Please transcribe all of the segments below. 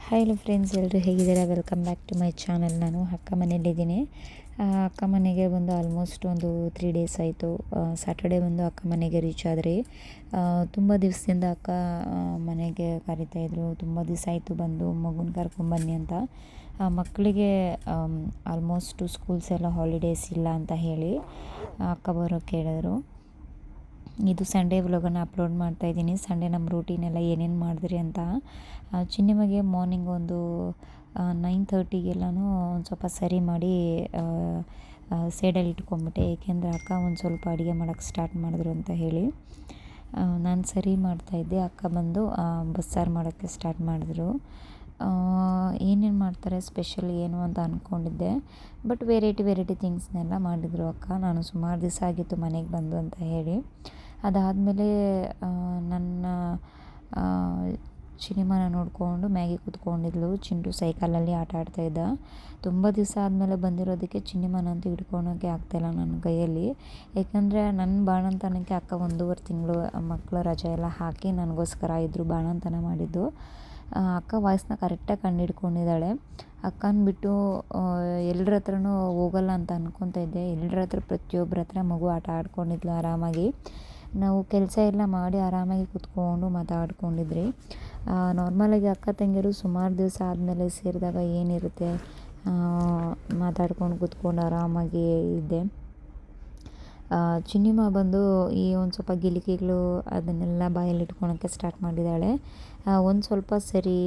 Hi hello friends, ಎಲ್ಲರೂ ಹೇಗಿದ್ದೀರಾ? Welcome back to my channel. ನಾನು ಅಕ್ಕ ಮನೆಯಲ್ಲಿದ್ದೀನಿ. ಅಕ್ಕ ಮನೆಗೆ ಬಂದು ಆಲ್ಮೋಸ್ಟ್ ಒಂದು 3 ಡೇಸ್ ಆಯಿತು. ಸ್ಯಾಟರ್ಡೇ ಬಂದು ಅಕ್ಕ ಮನೆಗೆ ರೀಚ್ ಆದರೆ ತುಂಬ ದಿವಸದಿಂದ ಅಕ್ಕ ಮನೆಗೆ ಕರಿತಾಯಿದ್ರು. ತುಂಬ ದಿವಸ ಆಯಿತು ಬಂದು ಮಗುನ ಕರ್ಕೊಂಬನ್ನಿ ಅಂತ. ಮಕ್ಕಳಿಗೆ ಆಲ್ಮೋಸ್ಟು ಸ್ಕೂಲ್ಸ್ ಎಲ್ಲ ಹಾಲಿಡೇಸ್ ಇಲ್ಲ ಅಂತ ಹೇಳಿ ಅಕ್ಕ ಬರೋಕ್ಕೆ ಹೇಳಿದ್ರು. ಇದು ಸಂಡೇ ವ್ಲಾಗನ್ನು ಅಪ್ಲೋಡ್ ಮಾಡ್ತಾಯಿದ್ದೀನಿ. ಸಂಡೇ ನಮ್ಮ ರೂಟೀನೆಲ್ಲ ಏನೇನು ಮಾಡಿದ್ರಿ ಅಂತ. ಚಿನ್ನಿಮಗೆ ಮಾರ್ನಿಂಗ್ ಒಂದು 9:30ಗೆಲ್ಲನೂ ಒಂದು ಸ್ವಲ್ಪ ಸರಿ ಮಾಡಿ ಸೈಡಲ್ಲಿ ಇಟ್ಕೊಂಬಿಟ್ಟೆ. ಏಕೆಂದರೆ ಅಕ್ಕ ಒಂದು ಸ್ವಲ್ಪ ಅಡುಗೆ ಮಾಡೋಕ್ಕೆ ಸ್ಟಾರ್ಟ್ ಮಾಡಿದ್ರು ಅಂತ ಹೇಳಿ ನಾನು ಸರಿ ಮಾಡ್ತಾಯಿದ್ದೆ. ಅಕ್ಕ ಬಂದು ಬಸ್ಸಾರು ಮಾಡೋಕ್ಕೆ ಸ್ಟಾರ್ಟ್ ಮಾಡಿದ್ರು. ಏನೇನು ಮಾಡ್ತಾರೆ ಸ್ಪೆಷಲ್ ಏನು ಅಂತ ಅಂದ್ಕೊಂಡಿದ್ದೆ, ಬಟ್ ವೆರೈಟಿ ಥಿಂಗ್ಸ್ನೆಲ್ಲ ಮಾಡಿದರು ಅಕ್ಕ. ನಾನು ಸುಮಾರು ದಿವಸ ಆಗಿತ್ತು ಮನೆಗೆ ಬಂದು ಅಂತ ಹೇಳಿ. ಅದಾದಮೇಲೆ ನನ್ನ ಸಿನಿಮಾನ ನೋಡಿಕೊಂಡು ಮ್ಯಾಗಿ ಕೂತ್ಕೊಂಡಿದ್ಲು. ಚಿಂಟು ಸೈಕಲಲ್ಲಿ ಆಟ ಆಡ್ತಾಯಿದ್ದ. ತುಂಬ ದಿವಸ ಆದಮೇಲೆ ಬಂದಿರೋದಕ್ಕೆ ಚಿನ್ನಿಮನಂತೂ ಹಿಡ್ಕೊಳೋಕ್ಕೆ ಆಗ್ತಾಯಿಲ್ಲ ನನ್ನ ಕೈಯಲ್ಲಿ. ಏಕೆಂದರೆ ನನ್ನ ಬಾಣಂತನಕ್ಕೆ ಅಕ್ಕ 1.5 ತಿಂಗಳು ಮಕ್ಕಳ ರಜೆ ಎಲ್ಲ ಹಾಕಿ ನನಗೋಸ್ಕರ ಇದ್ದರು ಬಾಣಂತನ ಮಾಡಿದ್ದು. ಅಕ್ಕ ವಾಯ್ಸ್ನ ಕರೆಕ್ಟಾಗಿ ಕಂಡುಹಿಡ್ಕೊಂಡಿದ್ದಾಳೆ. ಅಕ್ಕನ ಬಿಟ್ಟು ಎಲ್ಲರ ಹತ್ರನೂ ಹೋಗಲ್ಲ ಅಂತ ಅಂದ್ಕೊತಾ ಇದ್ದೆ. ಎಲ್ಲರ ಹತ್ರ ಪ್ರತಿಯೊಬ್ಬರ ಹತ್ರ ಮಗು ಆಟ ಆಡ್ಕೊಂಡಿದ್ಲು ಆರಾಮಾಗಿ. ನಾವು ಕೆಲಸ ಎಲ್ಲ ಮಾಡಿ ಆರಾಮಾಗಿ ಕೂತ್ಕೊಂಡು ಮಾತಾಡ್ಕೊಂಡಿದ್ರಿ. ನಾರ್ಮಲಾಗಿ ಅಕ್ಕ ತಂಗಿಯರು ಸುಮಾರು ದಿವಸ ಆದಮೇಲೆ ಸೇರಿದಾಗ ಏನಿರುತ್ತೆ, ಮಾತಾಡ್ಕೊಂಡು ಕೂತ್ಕೊಂಡು ಆರಾಮಾಗಿ ಇದ್ದೆ. ಚಿನ್ನಿಮ ಬಂದು ಈ ಒಂದು ಸ್ವಲ್ಪ ಗಿಲಿಕಿಗಳು ಅದನ್ನೆಲ್ಲ ಬಾಯಲ್ಲಿ ಇಟ್ಕೊಳಕ್ಕೆ ಸ್ಟಾರ್ಟ್ ಮಾಡಿದ್ದಾಳೆ. ಒಂದು ಸ್ವಲ್ಪ ಸರಿ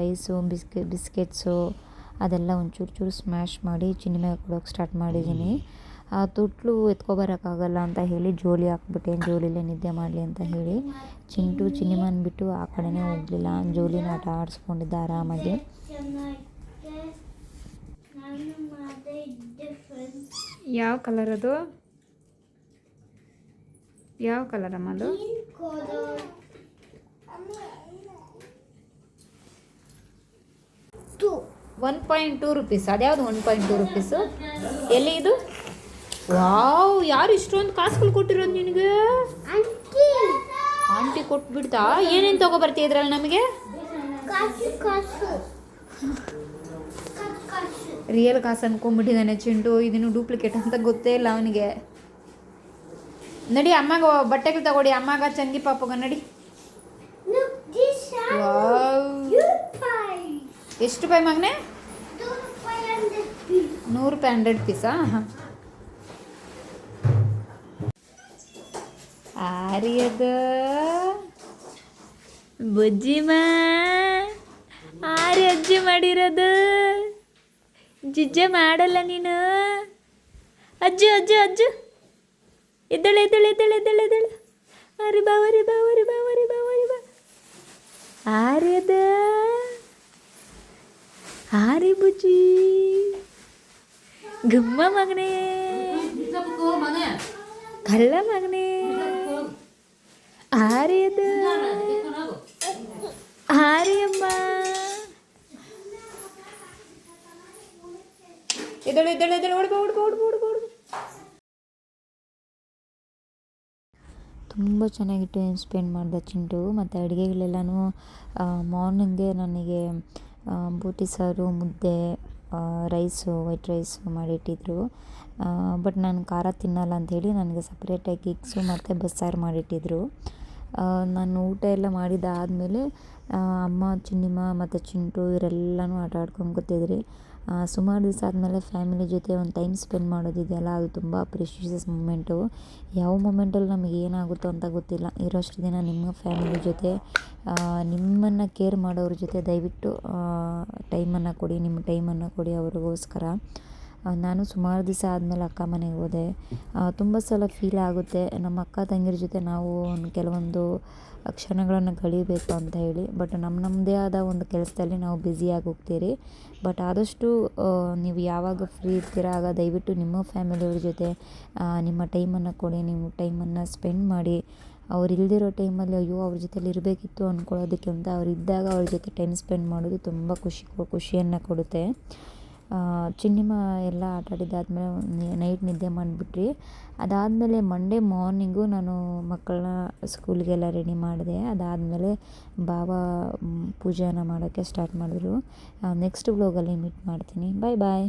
ರೈಸು ಬಿಸ್ಕೆಟ್ಸು ಅದೆಲ್ಲ ಒಂಚೂರು ಸ್ಮ್ಯಾಶ್ ಮಾಡಿ ಚಿನ್ನಿಮಗೆ ಕೊಡೋಕ್ಕೆ ಸ್ಟಾರ್ಟ್ ಮಾಡಿದ್ದೀನಿ. ತೊಟ್ಲು ಎತ್ಕೊಬರೋಕ್ಕಾಗಲ್ಲ ಅಂತ ಹೇಳಿ ಜೋಲಿ ಹಾಕ್ಬಿಟ್ಟೆ, ಜೋಲಿಲೇ ನಿದ್ದೆ ಮಾಡಲಿ ಅಂತ ಹೇಳಿ. ಚಿಂಟು ಚಿನ್ನಿಮನ್ ಬಿಟ್ಟು ಆ ಕಡೆನೇ ಹೋಗಲಿಲ್ಲ. ಜೋಲಿನ ಆಟ ಆಡಿಸ್ಕೊಂಡಿದ್ದ ಆರಾಮಾಗಿ. ಯಾವ ಕಲರ್ ಅದು? ಯಾವ ಕಲರ್ ಅಮ್ಮ ಅದು? 1.2 ರುಪೀಸ್. ಅದ್ಯಾವುದು 1.2 ರುಪೀಸು? ಎಲ್ಲಿ ಇದು? ವಾವ್, ಯಾರು ಇಷ್ಟೊಂದು ಕಾಸುಗಳು ಕೊಟ್ಟಿರೋದು ನಿನಗೆ? ಆಂಟಿ ಕೊಟ್ಬಿಡ್ತಾ? ಏನೇನು ತೊಗೊಬರ್ತೀಯ ಇದ್ರಲ್ಲಿ ನಮಗೆ? ರಿಯಲ್ ಕಾಸು ಅನ್ಕೊಂಡ್ಬಿಟ್ಟಿದ್ದಾನೆ ಚಿಂಟು. ಇದನ್ನು ಡೂಪ್ಲಿಕೇಟ್ ಅಂತ ಗೊತ್ತೇ ಇಲ್ಲ ಅವನಿಗೆ. ನಡಿ ಅಮ್ಮಗೆ ಬಟ್ಟೆಗಳು ತಗೊಡಿ, ಅಮ್ಮಗೆ ಚಂಗಿ ಪಾಪಗ ನಡಿ. ವಾವ್, ಎಷ್ಟು ರೂಪಾಯಿ ಮಗನೆ? 100 ರೂಪಾಯಿ 100 ಪೀಸಾ? ಆರ್ಯದ ಬುಜ್ಜಿಮ ಆರ್ಯ ಅಜ್ಜಿ ಮಾಡಿರೋದು. ಜಿಜ್ಜೆ ಮಾಡಲ್ಲ ನೀನು. ಅಜ್ಜು ಅಜ್ಜು ಅಜ್ಜು ಎದ್ದಳು ಎದ್ದಳು ಎದ್ದಳು ಎದ್ದಳು ಎದ್ದಳು. ಅರಿ ಬಾ ಅರಿ ಬಾ ಅರಿ ಬಾ ಅರಿ ಬಾ ಅರಿ ಬಾ. ಆರ್ಯದ ಆರಿ ಬುಜ್ಜಿ ಗುಮ್ಮ ಮಗನೇ, ಕಳ್ಳ ಮಗನೇ. ಆರ್ಯದ ಆರ್ಯಮ್ಮ ಎದ್ದಳು ಎದ್ದಳು ಎದ್ದಳು ಓಡ್ಬಾ ಓಡ್ಬಾ ಓಡ್ಬಾ ಓಡ್ಬಾ ಓಡ್ಬಾ. ತುಂಬ ಚೆನ್ನಾಗಿ ಟೈಮ್ ಸ್ಪೆಂಡ್ ಮಾಡಿದೆ ಚಿಂಟು. ಮತ್ತು ಅಡುಗೆಗಳೆಲ್ಲನೂ ಮಾರ್ನಿಂಗ್ಗೆ ನನಗೆ ಬೂಟಿ ಸಾರು, ಮುದ್ದೆ, ರೈಸು, ವೈಟ್ ರೈಸು ಮಾಡಿಟ್ಟಿದ್ರು. ಬಟ್ ನಾನು ಖಾರ ತಿನ್ನಲ್ಲ ಅಂಥೇಳಿ ನನಗೆ ಸಪ್ರೇಟಾಗಿ ಎಗ್ಸು ಮತ್ತು ಬಸ್ಸಾರು ಮಾಡಿಟ್ಟಿದ್ರು. ನಾನು ಊಟ ಎಲ್ಲ ಮಾಡಿದ್ದಾದಮೇಲೆ ಅಮ್ಮ, ಚಿನ್ನಿಮ ಮತ್ತು ಚಿಂಟು ಇವರೆಲ್ಲನೂ ಆಟ ಆಡ್ಕೊಂಡು ಕೂತಿದ್ರಿ. ಸುಮಾರು ದಿವಸ ಆದಮೇಲೆ ಫ್ಯಾಮಿಲಿ ಜೊತೆ ಒಂದು ಟೈಮ್ ಸ್ಪೆಂಡ್ ಮಾಡೋದಿದೆಯಲ್ಲ, ಅದು ತುಂಬ ಪ್ರೆಷಿಯಸ್ ಮೂಮೆಂಟು. ಯಾವ ಮೂಮೆಂಟಲ್ಲಿ ನಮಗೆ ಏನಾಗುತ್ತೋ ಅಂತ ಗೊತ್ತಿಲ್ಲ. ಇರೋಷ್ಟು ದಿನ ನಿಮ್ಮ ಫ್ಯಾಮಿಲಿ ಜೊತೆ, ನಿಮ್ಮನ್ನು ಕೇರ್ ಮಾಡೋರ ಜೊತೆ ದಯವಿಟ್ಟು ಟೈಮನ್ನು ಕೊಡಿ, ನಿಮ್ಮ ಟೈಮನ್ನು ಕೊಡಿ ಅವ್ರಿಗೋಸ್ಕರ. ನಾನು ಸುಮಾರು ದಿವಸ ಆದಮೇಲೆ ಅಕ್ಕ ಮನೆಗೆ ಹೋದೆ. ತುಂಬ ಸಲ ಫೀಲ್ ಆಗುತ್ತೆ ನಮ್ಮ ಅಕ್ಕ ತಂಗಿರ ಜೊತೆ ನಾವು ಕೆಲವೊಂದು ಕ್ಷಣಗಳನ್ನು ಕಳೀಬೇಕು ಅಂತ ಹೇಳಿ. ಬಟ್ ನಮ್ಮದೇ ಆದ ಒಂದು ಕೆಲಸದಲ್ಲಿ ನಾವು ಬ್ಯುಸಿಯಾಗಿ ಹೋಗ್ತೀರಿ. ಬಟ್ ಆದಷ್ಟು ನೀವು ಯಾವಾಗ ಫ್ರೀ ಇರ್ತೀರ ಆಗ ದಯವಿಟ್ಟು ನಿಮ್ಮ ಫ್ಯಾಮಿಲಿಯವ್ರ ಜೊತೆ ನಿಮ್ಮ ಟೈಮನ್ನು ಕೊಡಿ, ನಿಮ್ಮ ಟೈಮನ್ನು ಸ್ಪೆಂಡ್ ಮಾಡಿ. ಅವ್ರು ಇಲ್ದಿರೋ ಟೈಮಲ್ಲಿ ಅಯ್ಯೋ ಅವ್ರ ಜೊತೆಲಿ ಇರಬೇಕಿತ್ತು ಅಂದ್ಕೊಳ್ಳೋದಕ್ಕಿಂತ ಅವ್ರು ಇದ್ದಾಗ ಅವ್ರ ಜೊತೆ ಟೈಮ್ ಸ್ಪೆಂಡ್ ಮಾಡೋದು ತುಂಬ ಖುಷಿಯನ್ನು ಕೊಡುತ್ತೆ. ಚಿನ್ನಿಮ ಎಲ್ಲ ಆಟ ಆಡಿದ್ದಾದಮೇಲೆ ನೈಟ್ ನಿದ್ದೆ ಮಾಡಿಬಿಟ್ರಿ. ಅದಾದಮೇಲೆ ಮಂಡೇ ಮಾರ್ನಿಂಗು ನಾನು ಮಕ್ಕಳನ್ನ ಸ್ಕೂಲ್ಗೆಲ್ಲ ರೆಡಿ ಮಾಡಿದೆ. ಅದಾದಮೇಲೆ ಭಾವ ಪೂಜೆನ ಮಾಡೋಕ್ಕೆ ಸ್ಟಾರ್ಟ್ ಮಾಡಿದ್ರು. ನೆಕ್ಸ್ಟ್ ವ್ಲಾಗಲ್ಲಿ ಮೀಟ್ ಮಾಡ್ತೀನಿ. ಬಾಯ್ ಬಾಯ್.